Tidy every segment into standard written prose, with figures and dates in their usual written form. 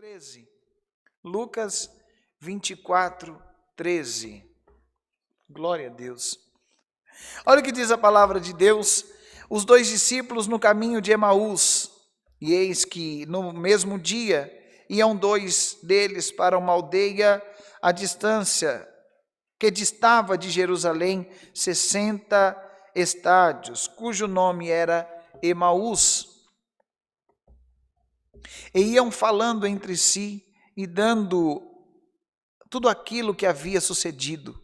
13. Lucas 24, 13. Glória a Deus. Olha o que diz a palavra de Deus. Os dois discípulos no caminho de Emaús. E eis que no mesmo dia iam dois deles para uma aldeia à distância, que distava de Jerusalém 60 estádios, cujo nome era Emaús. E iam falando entre si e dando tudo aquilo que havia sucedido.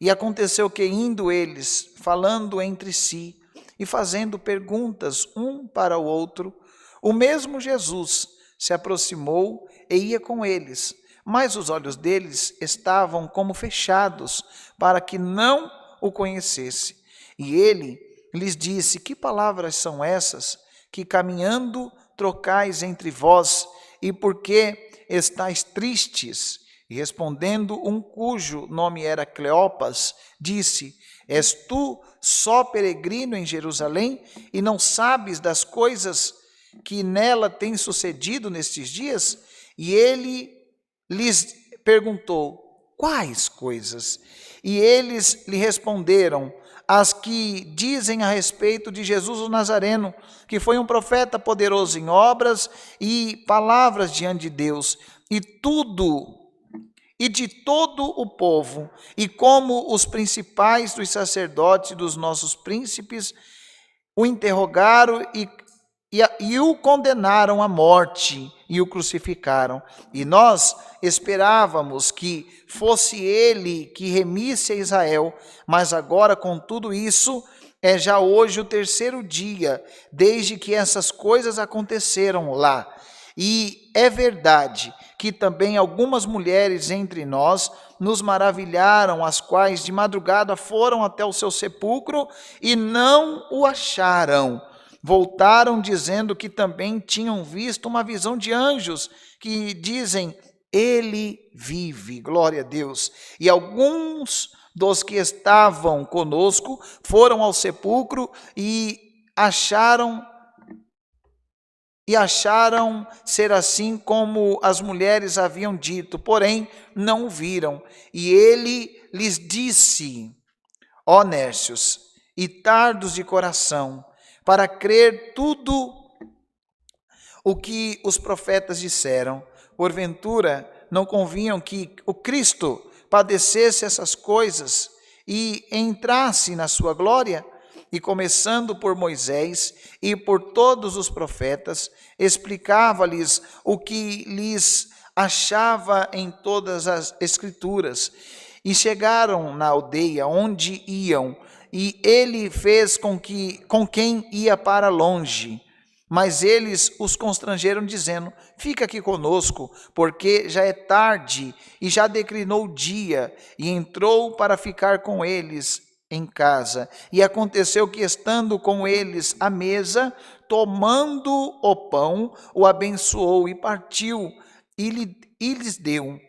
E aconteceu que, indo eles, falando entre si e fazendo perguntas um para o outro, o mesmo Jesus se aproximou e ia com eles, mas os olhos deles estavam como fechados, para que não o conhecesse. E ele lhes disse: que palavras são essas que caminhando trocais entre vós, e por que estáis tristes? E respondendo um cujo nome era Cleopas, disse: és tu só peregrino em Jerusalém e não sabes das coisas que nela têm sucedido nestes dias? E ele lhes perguntou: quais coisas? E eles lhe responderam: as que dizem a respeito de Jesus o Nazareno, que foi um profeta poderoso em obras e palavras diante de Deus, e de todo o povo, e como os principais dos sacerdotes e dos nossos príncipes o interrogaram e o condenaram à morte e o crucificaram. E nós esperávamos que fosse ele que remisse a Israel, mas agora com tudo isso, é já hoje o terceiro dia, desde que essas coisas aconteceram lá. E é verdade que também algumas mulheres entre nós nos maravilharam, as quais de madrugada foram até o seu sepulcro e não o acharam. Voltaram dizendo que também tinham visto uma visão de anjos que dizem: ele vive. Glória a Deus. E alguns dos que estavam conosco foram ao sepulcro e acharam ser assim como as mulheres haviam dito, porém não o viram. E ele lhes disse: ó nércios e tardos de coração, para crer tudo o que os profetas disseram, porventura não convinham que o Cristo padecesse essas coisas e entrasse na sua glória? E começando por Moisés e por todos os profetas, explicava-lhes o que lhes achava em todas as Escrituras. E chegaram na aldeia onde iam, e ele fez com quem ia para longe. Mas eles os constrangeram, dizendo: fica aqui conosco, porque já é tarde e já declinou o dia. E entrou para ficar com eles em casa. E aconteceu que, estando com eles à mesa, tomando o pão, o abençoou e partiu, e lhes deu.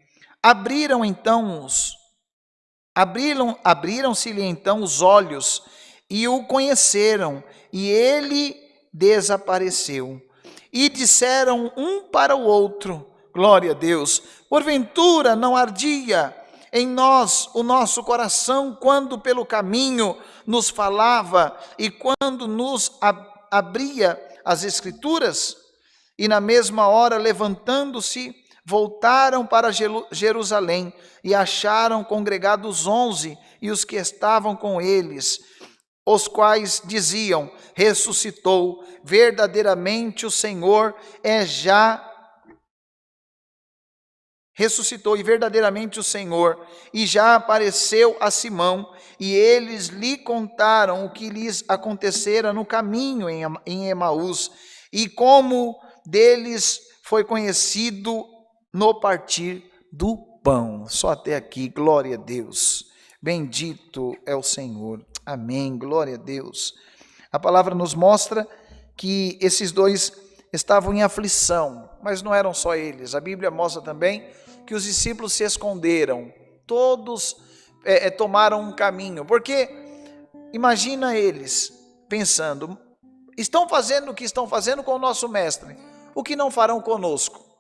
Abriram-se-lhe então os olhos, e o conheceram, e ele desapareceu. E disseram um para o outro: glória a Deus, porventura não ardia em nós o nosso coração, quando pelo caminho nos falava e quando nos abria as Escrituras? E na mesma hora, levantando-se, voltaram para Jerusalém e acharam congregados 11 e os que estavam com eles, os quais diziam: ressuscitou, verdadeiramente o Senhor ressuscitou, e verdadeiramente o Senhor, e já apareceu a Simão. E eles lhe contaram o que lhes acontecera no caminho em Emaús, e como deles foi conhecido no partir do pão. Só até aqui, glória a Deus. Bendito é o Senhor. Amém, glória a Deus. A palavra nos mostra que esses dois estavam em aflição, mas não eram só eles. A Bíblia mostra também que os discípulos se esconderam, todos tomaram um caminho, porque imagina eles pensando: estão fazendo o que estão fazendo com o nosso mestre, o que não farão conosco?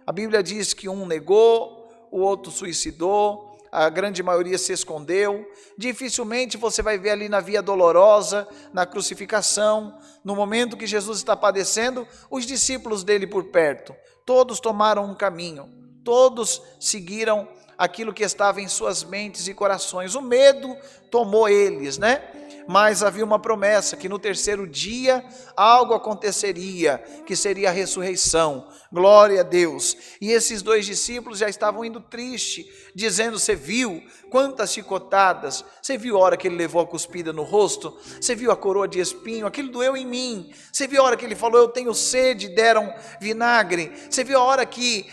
A Bíblia diz que um negou, o outro suicidou, a grande maioria se escondeu. Dificilmente você vai ver ali na via dolorosa, na crucificação, no momento que Jesus está padecendo, os discípulos dele por perto. Todos tomaram um caminho, todos seguiram aquilo que estava em suas mentes e corações. O medo tomou eles, né? Mas havia uma promessa que no terceiro dia algo aconteceria, que seria a ressurreição. Glória a Deus. E esses dois discípulos já estavam indo tristes, dizendo: você viu quantas chicotadas? Você viu a hora que ele levou a cuspida no rosto? Você viu a coroa de espinho? Aquilo doeu em mim. Você viu a hora que ele falou: eu tenho sede, deram vinagre? Você viu a hora que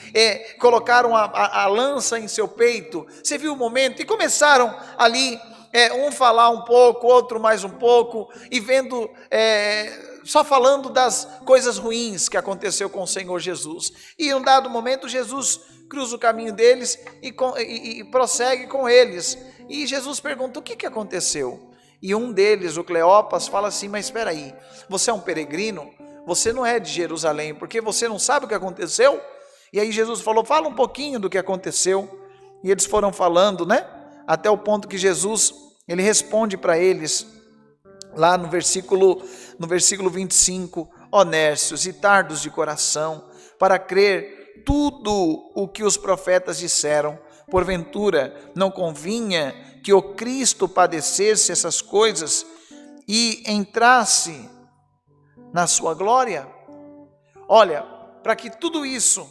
colocaram a lança em seu peito? Você viu o momento? E começaram ali, um falar um pouco, outro mais um pouco, e vendo, só falando das coisas ruins que aconteceu com o Senhor Jesus. E em um dado momento Jesus cruza o caminho deles e prossegue com eles. E Jesus pergunta: o que aconteceu? E um deles, o Cleopas, fala assim: mas espera aí, você é um peregrino? Você não é de Jerusalém, porque você não sabe o que aconteceu? E aí Jesus falou: fala um pouquinho do que aconteceu. E eles foram falando, né? Até o ponto que Jesus, ele responde para eles, lá no versículo 25, honestos e tardos de coração, para crer tudo o que os profetas disseram, porventura não convinha que o Cristo padecesse essas coisas e entrasse na sua glória? Olha, para que tudo isso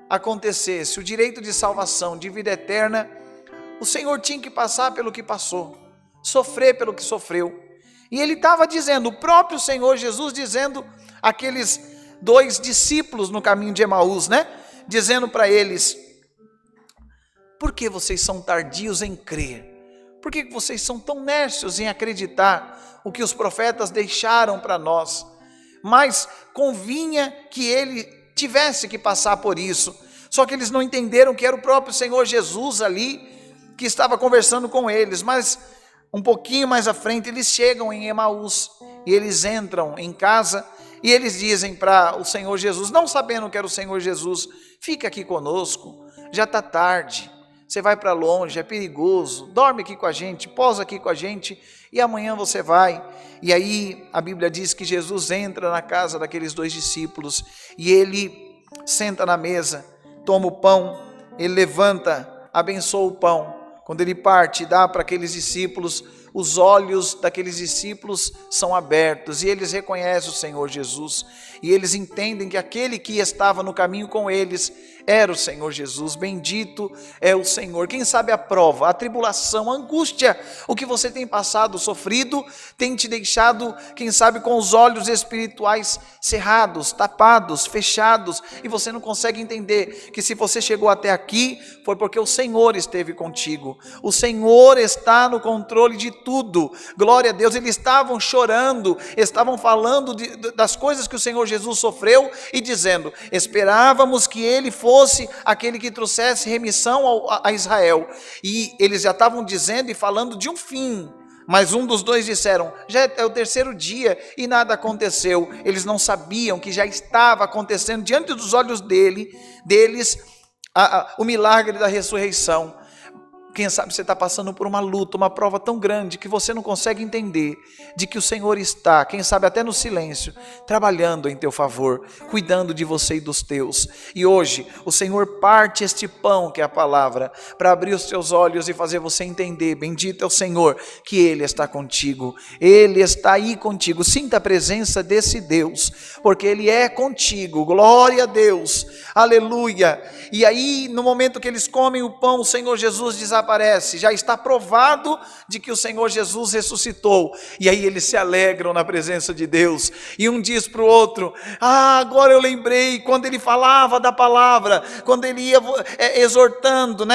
acontecesse, o direito de salvação, de vida eterna, o Senhor tinha que passar pelo que passou, sofrer pelo que sofreu. E ele estava dizendo, o próprio Senhor Jesus dizendo àqueles dois discípulos no caminho de Emaús, né? Dizendo para eles: por que vocês são tardios em crer? Por que vocês são tão nércios em acreditar o que os profetas deixaram para nós? Mas convinha que ele tivesse que passar por isso. Só que eles não entenderam que era o próprio Senhor Jesus ali que estava conversando com eles. Mas um pouquinho mais à frente eles chegam em Emaús e eles entram em casa e eles dizem para o Senhor Jesus, não sabendo que era o Senhor Jesus: fica aqui conosco, já está tarde, você vai para longe, é perigoso, dorme aqui com a gente, posa aqui com a gente e amanhã você vai. E aí a Bíblia diz que Jesus entra na casa daqueles dois discípulos e ele senta na mesa, toma o pão, ele levanta, abençoa o pão. Quando ele parte e dá para aqueles discípulos, os olhos daqueles discípulos são abertos e eles reconhecem o Senhor Jesus. E eles entendem que aquele que estava no caminho com eles era o Senhor Jesus. Bendito é o Senhor. Quem sabe a prova, a tribulação, a angústia, o que você tem passado, sofrido, tem te deixado, quem sabe, com os olhos espirituais cerrados, tapados, fechados, e você não consegue entender que se você chegou até aqui, foi porque o Senhor esteve contigo. O Senhor está no controle de tudo. Glória a Deus. Eles estavam chorando, estavam falando das coisas que o Senhor Jesus sofreu e dizendo: esperávamos que ele fosse aquele que trouxesse remissão a Israel. E eles já estavam dizendo e falando de um fim. Mas um dos dois disseram: já é o terceiro dia e nada aconteceu. Eles não sabiam que já estava acontecendo diante dos olhos deles o milagre da ressurreição. Quem sabe você está passando por uma luta, uma prova tão grande que você não consegue entender de que o Senhor está, quem sabe até no silêncio, trabalhando em teu favor, cuidando de você e dos teus. E hoje o Senhor parte este pão que é a palavra, para abrir os teus olhos e fazer você entender, bendito é o Senhor, que Ele está contigo, Ele está aí contigo. Sinta a presença desse Deus, porque Ele é contigo. Glória a Deus, aleluia. E aí no momento que eles comem o pão, o Senhor Jesus desaparece, já está provado de que o Senhor Jesus ressuscitou, e aí eles se alegram na presença de Deus, e um diz para o outro: agora eu lembrei, quando ele falava da palavra, quando ele ia exortando,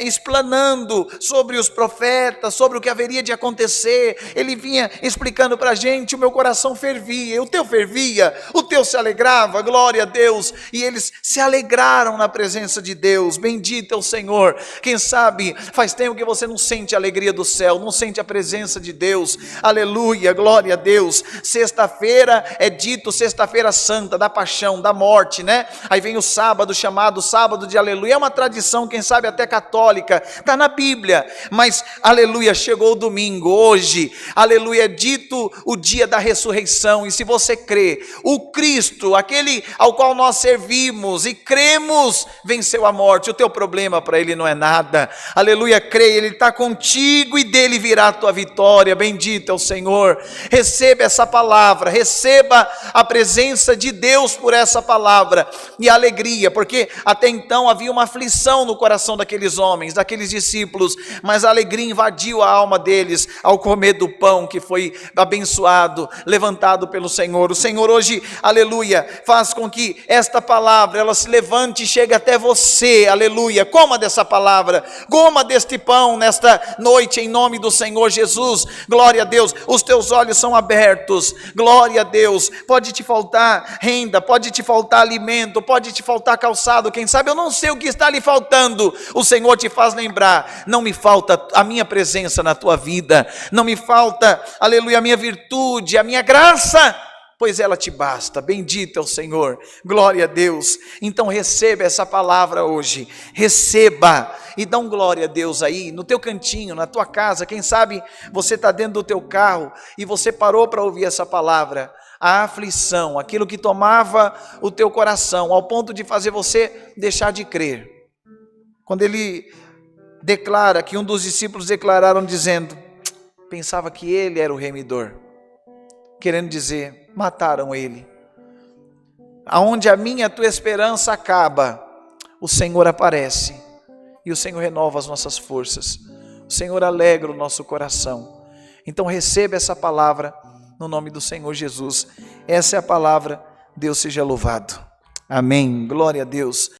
explanando sobre os profetas, sobre o que haveria de acontecer, ele vinha explicando para a gente, o meu coração fervia, o teu fervia, o teu se alegrava, glória a Deus, e eles se alegraram na presença de Deus. Bendito é o Senhor. Quem sabe Faz tempo que você não sente a alegria do céu, não sente a presença de Deus. Aleluia, glória a Deus. Sexta-feira é dito sexta-feira santa, da paixão, da morte, né? Aí vem o sábado, chamado sábado de aleluia. É uma tradição, quem sabe até católica, está na Bíblia. Mas, aleluia, chegou o domingo, hoje, aleluia, é dito o dia da ressurreição. E se você crê, o Cristo, aquele ao qual nós servimos e cremos, venceu a morte. O teu problema para ele não é nada. Aleluia, creia, ele está contigo e dele virá a tua vitória. Bendito é o Senhor. Receba essa palavra, receba a presença de Deus por essa palavra e a alegria, porque até então havia uma aflição no coração daqueles homens, daqueles discípulos, mas a alegria invadiu a alma deles ao comer do pão que foi abençoado, levantado pelo Senhor. O Senhor hoje, aleluia, faz com que esta palavra, ela se levante e chegue até você, aleluia. Coma dessa palavra, coma deste pão nesta noite, em nome do Senhor Jesus. Glória a Deus, os teus olhos são abertos, glória a Deus. Pode te faltar renda, pode te faltar alimento, pode te faltar calçado, quem sabe eu não sei o que está lhe faltando. O Senhor te faz lembrar: não me falta a minha presença na tua vida, não me falta, aleluia, a minha virtude, a minha graça, pois ela te basta. Bendito é o Senhor, glória a Deus. Então receba essa palavra hoje, receba e dá um glória a Deus aí, no teu cantinho, na tua casa. Quem sabe você está dentro do teu carro e você parou para ouvir essa palavra. A aflição, aquilo que tomava o teu coração, ao ponto de fazer você deixar de crer. Quando ele declara, que um dos discípulos declararam dizendo, pensava que ele era o remidor, querendo dizer, mataram ele. Aonde a minha, a tua esperança acaba, o Senhor aparece, e o Senhor renova as nossas forças, o Senhor alegra o nosso coração. Então receba essa palavra no nome do Senhor Jesus. Essa é a palavra. Deus seja louvado. Amém. Glória a Deus.